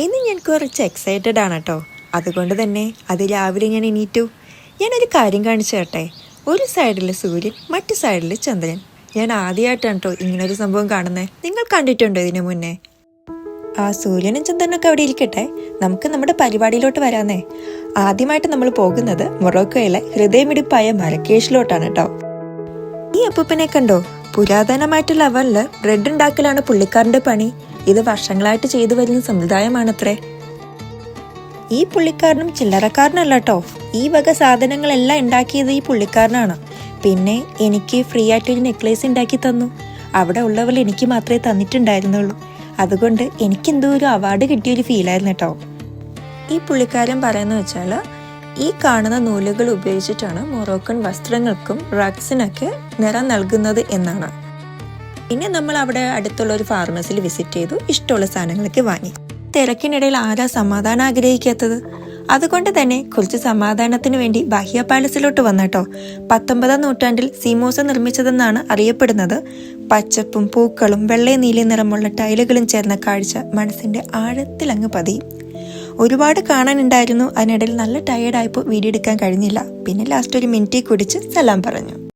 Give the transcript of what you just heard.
ഇന്ന് ഞാൻ കുറച്ച് എക്സൈറ്റഡ് ആണ് കേട്ടോ. അതുകൊണ്ട് തന്നെ രാവിലെ ഞാൻ എണീറ്റു. ഞാനൊരു കാര്യം കാണിച്ചു തരട്ടെ. ഒരു സൈഡിൽ സൂര്യൻ, മറ്റു സൈഡിൽ ചന്ദ്രൻ. ഞാൻ ആദ്യമായിട്ടാണ് കേട്ടോ ഇങ്ങനൊരു സംഭവം കാണുന്നത്. നിങ്ങൾ കണ്ടിട്ടുണ്ടോ ഇതിനു മുന്നേ? ആ സൂര്യനും ചന്ദ്രനൊക്കെ അവിടെ ഇരിക്കട്ടെ, നമുക്ക് നമ്മുടെ പരിപാടിയിലോട്ട് വരാന്നേ. ആദ്യമായിട്ട് നമ്മൾ പോകുന്നത് മൊറോക്കോയിലെ ഹൃദയമിടിപ്പായ മരക്കേഷിലോട്ടാണ് കേട്ടോ. ഈ അപ്പൂപ്പനെ കണ്ടോ? പുരാതനമായിട്ടുള്ള അവനില് ബ്രെഡ് ഉണ്ടാക്കലാണ് പുള്ളിക്കാരന്റെ പണി. ഇത് വർഷങ്ങളായിട്ട് ചെയ്തു വരുന്ന സമ്പ്രദായമാണത്രേ. ഈ പുള്ളിക്കാരനും ചില്ലറക്കാരനല്ല കേട്ടോ. ഈ വക സാധനങ്ങളെല്ലാം ഉണ്ടാക്കിയത് ഈ പുള്ളിക്കാരനാണ്. പിന്നെ എനിക്ക് ഫ്രീ ആയിട്ടൊരു നെക്ലേസ് ഉണ്ടാക്കി തന്നു. അവിടെ ഉള്ളവർ എനിക്ക് മാത്രമേ തന്നിട്ടുണ്ടായിരുന്നുള്ളൂ. അതുകൊണ്ട് എനിക്കെന്തോ ഒരു അവാർഡ് കിട്ടിയൊരു ഫീലായിരുന്നു കേട്ടോ. ഈ പുള്ളിക്കാരൻ പറയുന്ന വെച്ചാൽ ഈ കാണുന്ന നൂലുകൾ ഉപയോഗിച്ചിട്ടാണ് മൊറോക്കൻ വസ്ത്രങ്ങൾക്കും റഗ്സിനൊക്കെ നിറം നൽകുന്നത് എന്നാണ്. പിന്നെ നമ്മൾ അവിടെ അടുത്തുള്ള ഒരു ഫാർമസിയിൽ വിസിറ്റ് ചെയ്തു. ഇഷ്ടമുള്ള സാധനങ്ങളൊക്കെ വാങ്ങി. തിരക്കിനിടയിൽ ആരാ സമാധാനം ആഗ്രഹിക്കാത്തത്? അതുകൊണ്ട് തന്നെ കുറച്ച് സമാധാനത്തിന് വേണ്ടി ബാഹ്യ പാലസിലോട്ട് വന്നട്ടോ. 19-ാം നൂറ്റാണ്ടിൽ സീമോസ നിർമ്മിച്ചതെന്നാണ് അറിയപ്പെടുന്നത്. പച്ചപ്പും പൂക്കളും വെള്ളയും നീലയും നിറമുള്ള ടൈലുകളും ചേർന്ന കാഴ്ച മനസ്സിന്റെ ആഴത്തിൽ അങ്ങ് പതിയും. ഒരുപാട് കാണാനുണ്ടായിരുന്നു. അതിനിടയിൽ നല്ല ടയേർഡായപ്പോൾ വീഡിയോ എടുക്കാൻ കഴിഞ്ഞില്ല. പിന്നെ ലാസ്റ്റ് ഒരു മിനിറ്റ് കുടിച്ച് സലാം പറഞ്ഞു.